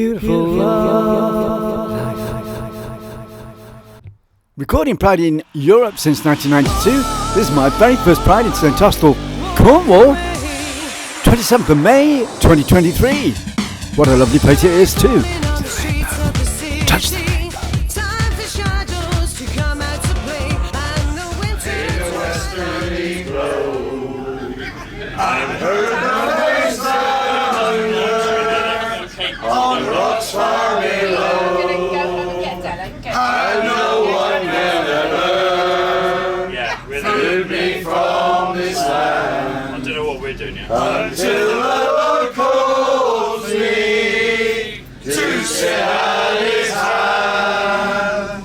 Beautiful life. Recording Pride in Europe since 1992. This is my very first Pride in St Austell, Cornwall. 27th of May 2023. What a lovely place it is too. Touch the I've heard the voice on rocks far below. I know one never freed me from this land. I don't know what we're doing yet. Until the Lord calls me to sit at His hand.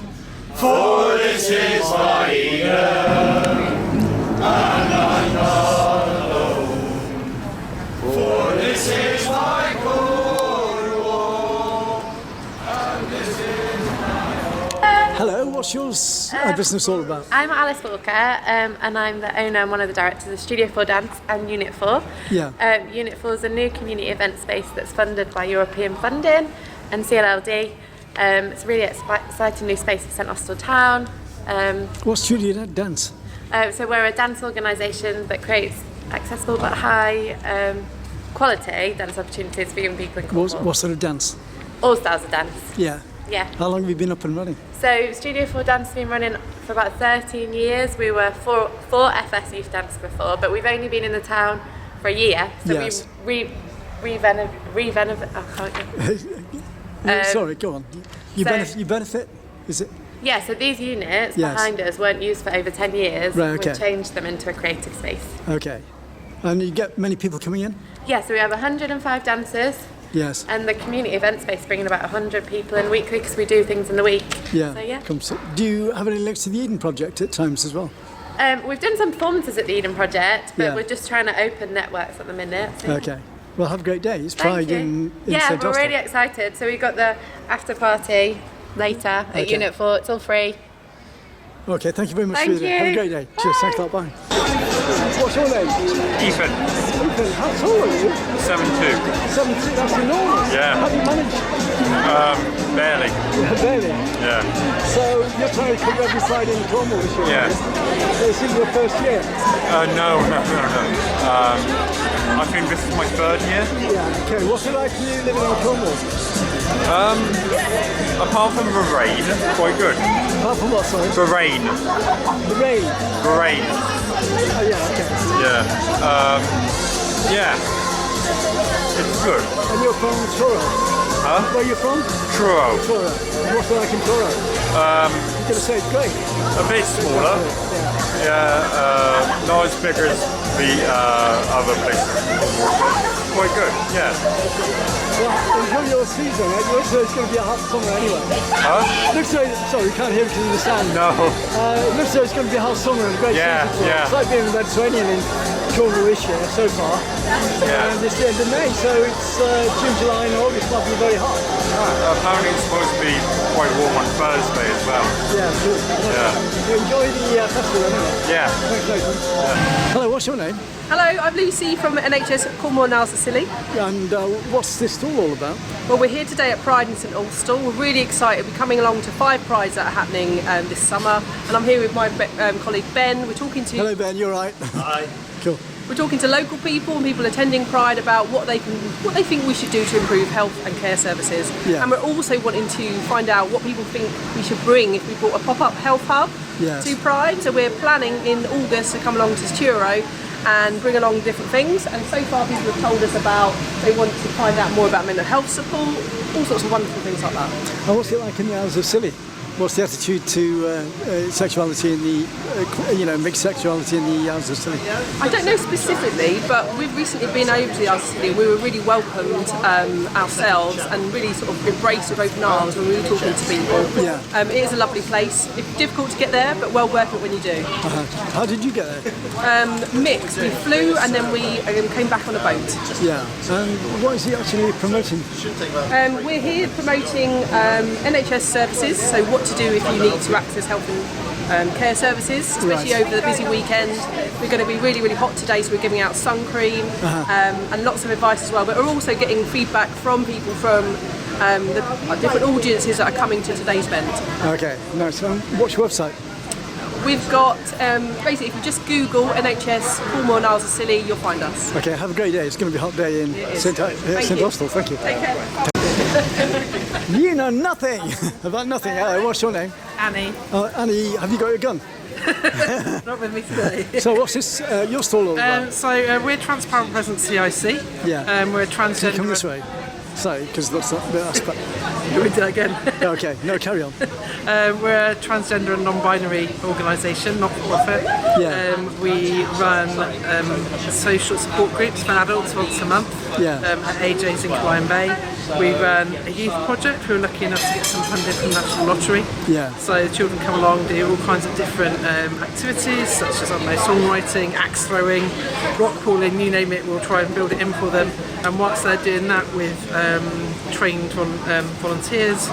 For this is my Eden, and I'm not alone. For this is my Cornwall, and this is my home. Hello, what's your business all about? I'm Alice Walker, and I'm the owner and one of the directors of Studio 4 Dance and Unit 4. Yeah. Unit 4 is a new community event space that's funded by European funding and CLLD. It's a really exciting new space for St Austell Town. What's Studio Dance? So we're a dance organisation that creates accessible but high quality dance opportunities for young people in Cornwall. What sort of dance? All styles of dance. Yeah. Yeah. How long have you been up and running? So Studio 4 Dance has been running for about 13 years. We were four FS Youth Dance before, but we've only been in the town for a year. So Yes. we Sorry, go on. You benefit? Is it? Yeah, so these units Yes. behind us weren't used for over 10 years. Right, okay. We've changed them into a creative space. Okay. And you get many people coming in? Yeah, so we have 105 dancers, Yes. and the community event space bringing about 100 people in weekly because we do things in the week. Yeah. So yeah. Do you have any links to the Eden Project at times as well? We've done some performances at the Eden Project, but Yeah. we're just trying to open networks at the minute. So Okay. Well, have a great day. It's Thank Pride you. in Yeah, St we're Austell. really excited. So we've got the after party later at Okay. Unit 4. It's all free. Okay, thank you very much Thank for your you. Have a great day. Cheers, thanks a lot, bye. What's your name? Ethan, Ethan, how tall are you? 7'2". 72, that's enormous. Yeah. How do you manage? Barely. Yeah, barely. Yeah. So you're trying to come every Friday in Cornwall this year? Yeah. So this is your first year? No. I think this is my third year. Yeah, okay. What's it like for you living in Cornwall? Apart from the rain, quite good. Apart from what, sorry? The rain. The rain? The rain. Oh yeah, okay. Yeah. It's good. And you're from Truro? Huh? Where are you from? Truro. Truro. And what's it like in Truro? You're going to say it's great? A bit smaller. Yeah. Not as big as the other places. Quite good. Yeah. Well, enjoy your season. It looks like it's going to be a hot summer anyway. Huh? Looks like, sorry, you can't hear because of the sand. No. It looks like it's going to be a hot summer and a great Yeah, season. yeah. It's like being in the Mediterranean in Cornwall this year so far. Yeah. And it's the end of May, so it's June, July and August might be very hot. Apparently it's supposed to be quite warm on Thursday as well. Yeah, good. Yeah. So enjoy the festival anyway. Yeah. Thanks, Nathan. Hello, what's your name? Hello, I'm Lucy from NHS Cornwall Scilly. And what's this stall all about? Well, we're here today at Pride in St Austell. We're really excited. We're coming along to 5 Prides that are happening this summer, and I'm here with my colleague Ben. We're talking to Hello, Ben. You're right. Hi. Cool. We're talking to local people and people attending Pride about what they think we should do to improve health and care services. Yeah. And we're also wanting to find out what people think we should bring if we brought a pop-up health hub Yes. to Pride. So we're planning in August to come along to Truro and bring along different things, and so far people have told us about they want to find out more about mental health support, all sorts of wonderful things like that. And what's it like in the Isles of Scilly? What's the attitude to sexuality in the, mixed sexuality in the Isles of Scilly? I don't know specifically, but we've recently been over to the Austell Cornwall. We were really welcomed ourselves and really sort of embraced with open arms when we were talking to people. Yeah. It is a lovely place. It's difficult to get there, but well worth it when you do. How did you get there? Mixed. We flew and then we came back on a boat. Yeah. And what is he actually promoting? We're here promoting NHS services, so what to do if you need to access health and care services, especially Right. over the busy weekend. We're going to be really, really hot today, so we're giving out sun cream and lots of advice as well. But we're also getting feedback from people from the different audiences that are coming to today's event. Okay, nice. What's your website? We've got, basically, if you just Google NHS Cornwall and Austell, you'll find us. Okay, have a great day. It's going to be a hot day in St Austell. Thank you. Take care. You know nothing about nothing. What's your name? Annie. Annie, have you got your gun? Not with me today. So what's this, your stall all about? We're Transparent Presence CIC. Yeah. We're transgender. Come this way. Sorry, because that's We do that again. Okay, no, carry on. We're a transgender and non-binary organisation, not for profit. Yeah. We run social support groups for adults once a month Yeah. at AJ's in Clyde Bay. We run a youth project. We're lucky enough to get some funding from the National Lottery. Yeah. So the children come along, do all kinds of different activities, such as songwriting, axe throwing, rock crawling, you name it. We'll try and build it in for them. And whilst they're doing that with trained volunteers,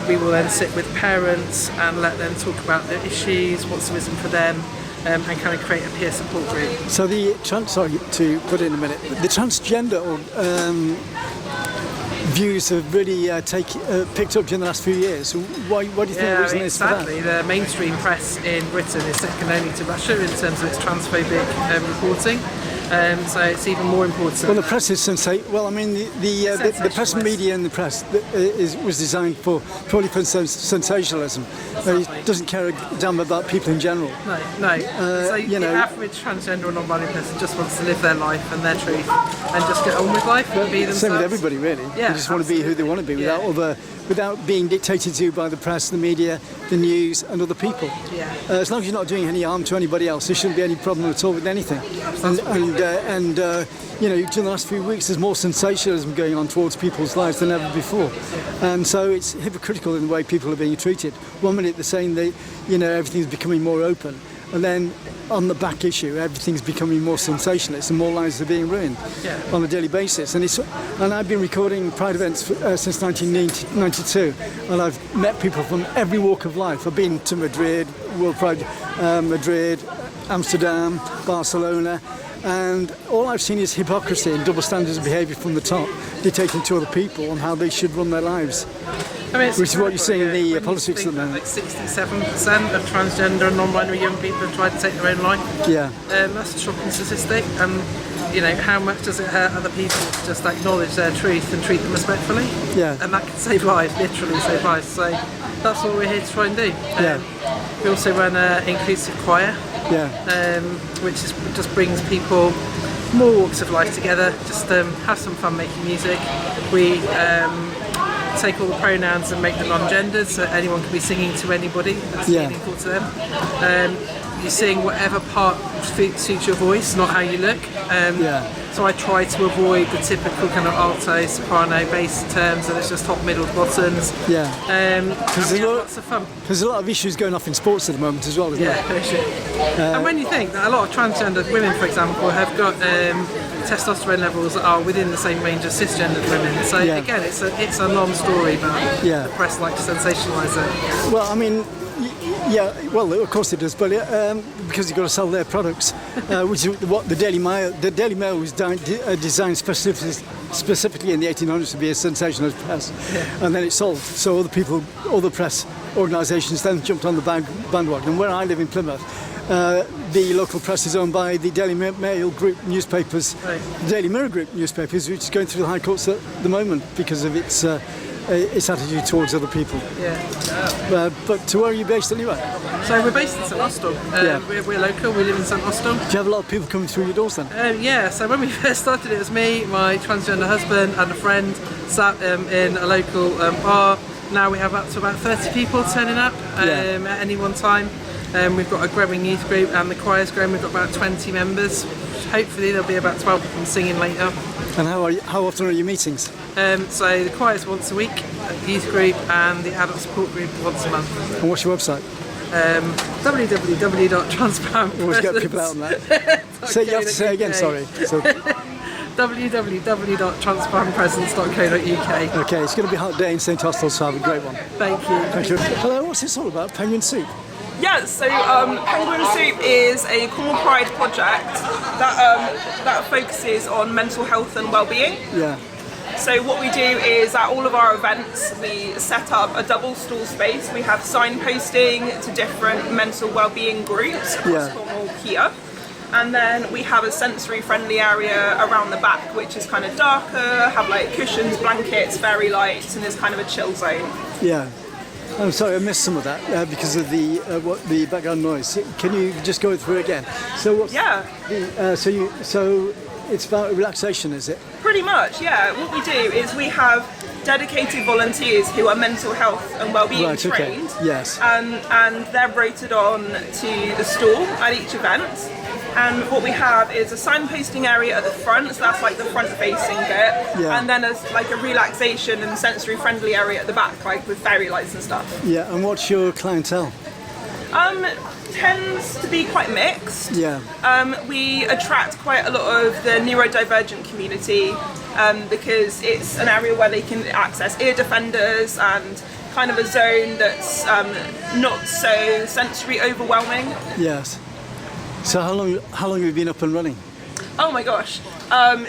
we will then sit with parents and let them talk about their issues, what's arisen for them, and kind of create a peer support group. So sorry to put in a minute, the transgender views have really picked up during the last few years. So why do you think the reason is for that? Sadly, the mainstream press in Britain is second only to Russia in terms of its transphobic reporting. So it's even more important. Well, the press is well, I mean, the press and media and the press was designed purely for sensationalism. It doesn't care a damn about people in general. No. So the average transgender or non-binary person just wants to live their life and their truth and just get on with life and be themselves. Same with everybody, really. Yeah, they just want to be who they want to be without being dictated to by the press, the media, the news, and other people. Yeah. As long as you're not doing any harm to anybody else, there shouldn't be any problem at all with anything. And during the last few weeks, there's more sensationalism going on towards people's lives than ever before. And so it's hypocritical in the way people are being treated. One minute they're saying that, everything's becoming more open. And then on the back issue, everything's becoming more sensationalist and more lives are being ruined on a daily basis. And I've been recording Pride events since 1992, and I've met people from every walk of life. I've been to Madrid, World Pride, Madrid, Amsterdam, Barcelona, and all I've seen is hypocrisy and double standards of behaviour from the top, dictating to other people on how they should run their lives. Which is what you're seeing in the politics at the moment. Like 67% of transgender and non-binary young people have tried to take their own life. Yeah. That's a shocking statistic. And how much does it hurt other people to just acknowledge their truth and treat them respectfully? Yeah. And that can save lives, literally save lives. So that's what we're here to try and do. We also run an inclusive choir, which just brings people more walks of life together. Just have some fun making music. We take all the pronouns and make them non-gendered, so anyone can be singing to anybody that's meaningful to them. You sing whatever part suits your voice, not how you look. So I try to avoid the typical kind of alto, soprano, bass terms, and it's just top, middle, bottoms. Because we have lots of fun. There's a lot of issues going off in sports at the moment as well, isn't there? And when you think that a lot of transgender women, for example, have got testosterone levels that are within the same range as cisgendered women. So again, it's a non-story, but the press likes to sensationalise it. Well, I mean, well, of course it does, but because you've got to sell their products, which is what the Daily Mail was designed specifically in the 1800s to be a sensationalist press, and then it sold. So other press organisations then jumped on the bandwagon. And where I live in Plymouth, the local press is owned by the Daily Mail group newspapers, the Daily Mirror group newspapers, which is going through the High Courts at the moment because of its attitude towards other people. But where are you based anyway? So we're based in St Austell. We're local, we live in St Austell. Do you have a lot of people coming through your doors then? So when we first started, it was me, my transgender husband and a friend sat in a local bar. Now we have up to about 30 people turning up at any one time. We've got a growing youth group and the choir's growing. We've got about 20 members. Hopefully there'll be about 12 of them singing later. And how often are your meetings? So the choir's once a week, the youth group and the adult support group once a month. And what's your website? www.transparentpresence.co.uk. Always get people out on that. You have to say it again, sorry. So, www.transparentpresence.co.uk. Okay, it's going to be a hot day in St Austell, so have a great one. Thank you. Thank you. Hello, what's this all about? Penguin Soup? Yeah, so Penguin Soup is a Cornwall Pride project that focuses on mental health and well-being. Yeah. So what we do is at all of our events, we set up a double stall space. We have signposting to different mental wellbeing groups across Cornwall here. And then we have a sensory friendly area around the back, which is kind of darker, have like cushions, blankets, fairy lights, and is kind of a chill zone. Yeah. I'm sorry, I missed some of that because of the background noise. Can you just go through it again? So what's so it's about relaxation, is it? Pretty much, yeah. What we do is we have dedicated volunteers who are mental health and wellbeing trained. Okay. Yes. And they're rotated on to the stall at each event. And what we have is a signposting area at the front, so that's like the front-facing bit, and then there's like a relaxation and sensory-friendly area at the back, like with fairy lights and stuff. Yeah, and what's your clientele? Tends to be quite mixed. Yeah. We attract quite a lot of the neurodivergent community because it's an area where they can access ear defenders and kind of a zone that's not so sensory overwhelming. Yes. So how long have you been up and running? Oh my gosh.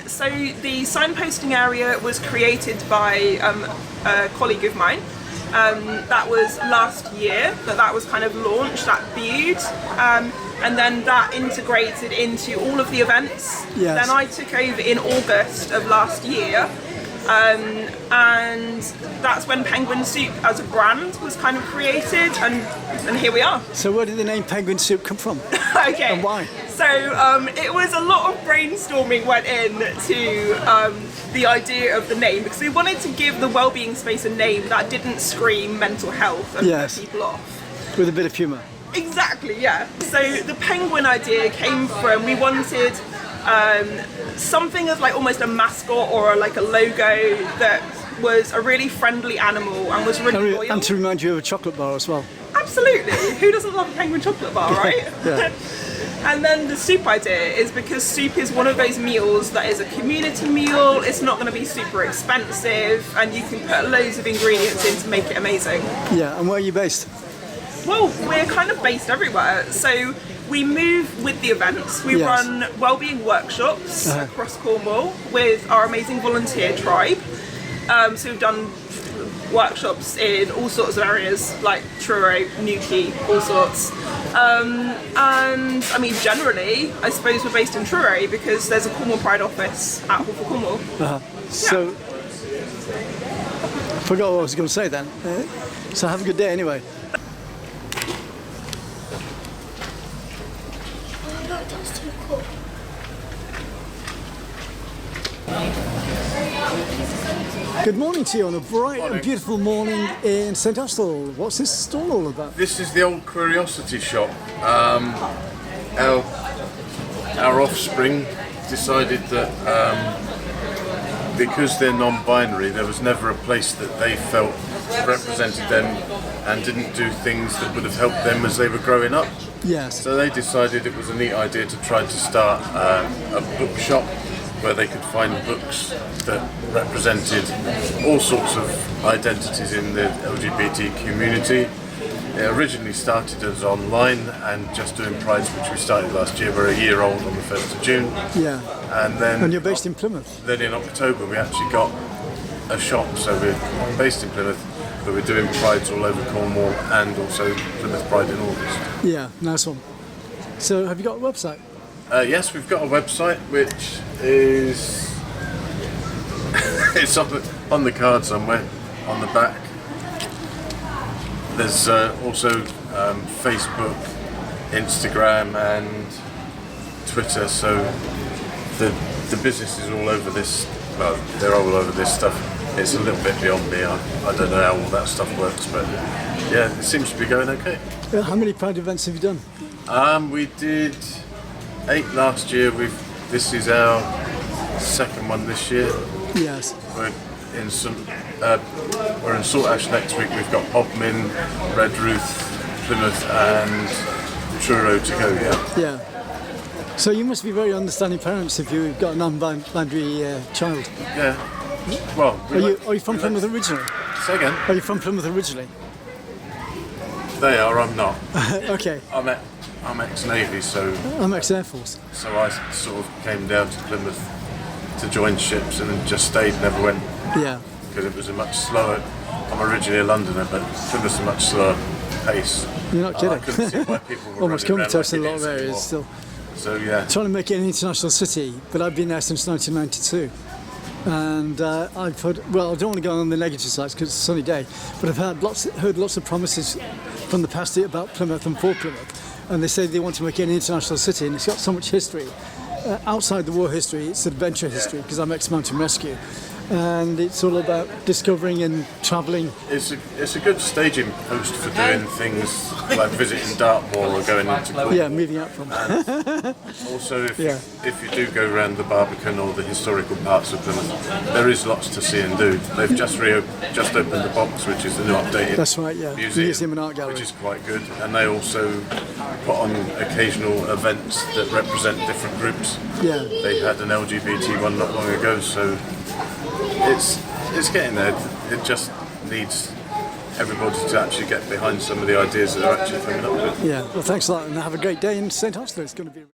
So the signposting area was created by a colleague of mine. That was last year that was kind of launched, that viewed. And then that integrated into all of the events. Yes. Then I took over in August of last year. And that's when Penguin Soup as a brand was kind of created, and here we are. So where did the name Penguin Soup come from? Okay. And why? So it was a lot of brainstorming went into the idea of the name, because we wanted to give the wellbeing space a name that didn't scream mental health and put people off. With a bit of humour. Exactly, yeah. So the penguin idea came from, we wanted something as like almost a mascot or like a logo that was a really friendly animal and was really loyal. And to remind you of a chocolate bar as well. Absolutely. Who doesn't love a penguin chocolate bar, right? Yeah. And then the soup idea is because soup is one of those meals that is a community meal. It's not going to be super expensive, and you can put loads of ingredients in to make it amazing. Yeah, and where are you based? Well, we're kind of based everywhere. So we move with the events. We run wellbeing workshops across Cornwall with our amazing volunteer tribe. So we've done workshops in all sorts of areas like Truro, Newquay, all sorts. And I mean, generally, I suppose we're based in Truro because there's a Cornwall Pride office at Hall for Cornwall. So, I forgot what I was going to say then. So have a good day anyway. That's too cool. Good morning to you on a bright and beautiful morning in St Austell. What's this stall all about? This is the old curiosity shop. Our offspring decided that because they're non-binary, there was never a place that they felt represented them and didn't do things that would have helped them as they were growing up. Yes. So they decided it was a neat idea to try to start a bookshop where they could find books that represented all sorts of identities in the LGBT community. It originally started as online and just doing prides, which we started last year. We're a year old on the 1st of June. Yeah. And you're based in Plymouth? Then in October we actually got a shop, so we're based in Plymouth, but we're doing prides all over Cornwall and also Plymouth Pride in August. Yeah, nice one. So have you got a website? Yes, we've got a website which is it's on the card somewhere on the back. There's also Facebook, Instagram and Twitter, so the business is all over this. Well, they're all over this stuff. It's a little bit beyond me. I don't know how all that stuff works, but yeah, it seems to be going okay. How many Pride events have you done? We did 8 last year. This is our second one this year. Yes. We're in Saltash next week. We've got Bodmin, Redruth, Plymouth, and Truro to go. Yeah. So you must be very understanding parents if you've got a non-binary child. Yeah. Well, are you from Plymouth originally? Say again. Are you from Plymouth originally? They are. I'm not. Okay. I'm ex-Navy, so I'm ex-Air Force. So I sort of came down to Plymouth to join ships and just stayed, never went. Yeah. Because it was a much slower. I'm originally a Londoner, but Plymouth's a much slower pace. You're not kidding. I couldn't see why people were Almost running around comatose like in a lot of idiots areas anymore. still. So yeah. Trying to make it an international city, but I've been there since 1992. And I've heard, well, I don't want to go on the negative sides because it's a sunny day, but I've heard lots of promises from the past about Plymouth and for Plymouth. And they say they want to make it an international city, and it's got so much history. Outside the war history, it's adventure history, because I'm ex-mountain rescue. And it's all about discovering and travelling. It's a good staging post for doing things like visiting Dartmoor or going into Cornwall. Yeah, moving out from. Also, if you do go around the Barbican or the historical parts of Plymouth, there is lots to see and do. They've just opened the Box, which is the new updated That's right, yeah. Museum and Art Gallery, which is quite good. And they also put on occasional events that represent different groups. Yeah. They had an LGBT one not long ago, so it's getting there. It just needs everybody to actually get behind some of the ideas that are actually coming up with. Yeah, well, thanks a lot, and have a great day in St. Austell. It's going to be.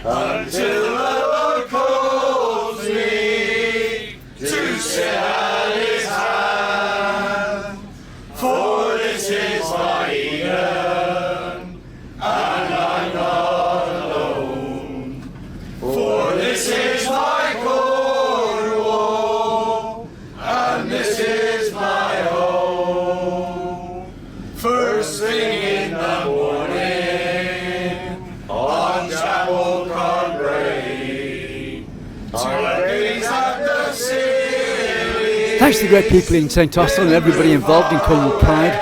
Until the Lord calls me to sit at his hand, for this is my Eden, and I'm not alone. For this is my Cornwall, and this is my home. First thing in the morning, on Chapel Thanks to the great people in St. Austell and everybody involved in Cornwall Pride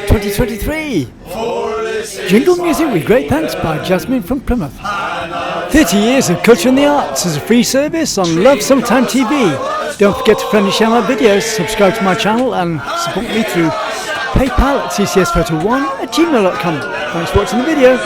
2023. Jingle music with great thanks by Jasmine from Plymouth. 30 years of culture and the arts as a free service on Love Sometime TV. Don't forget to friendly share my videos, subscribe to my channel and support me through PayPal at ccsphoto1@gmail.com. Thanks for watching the video.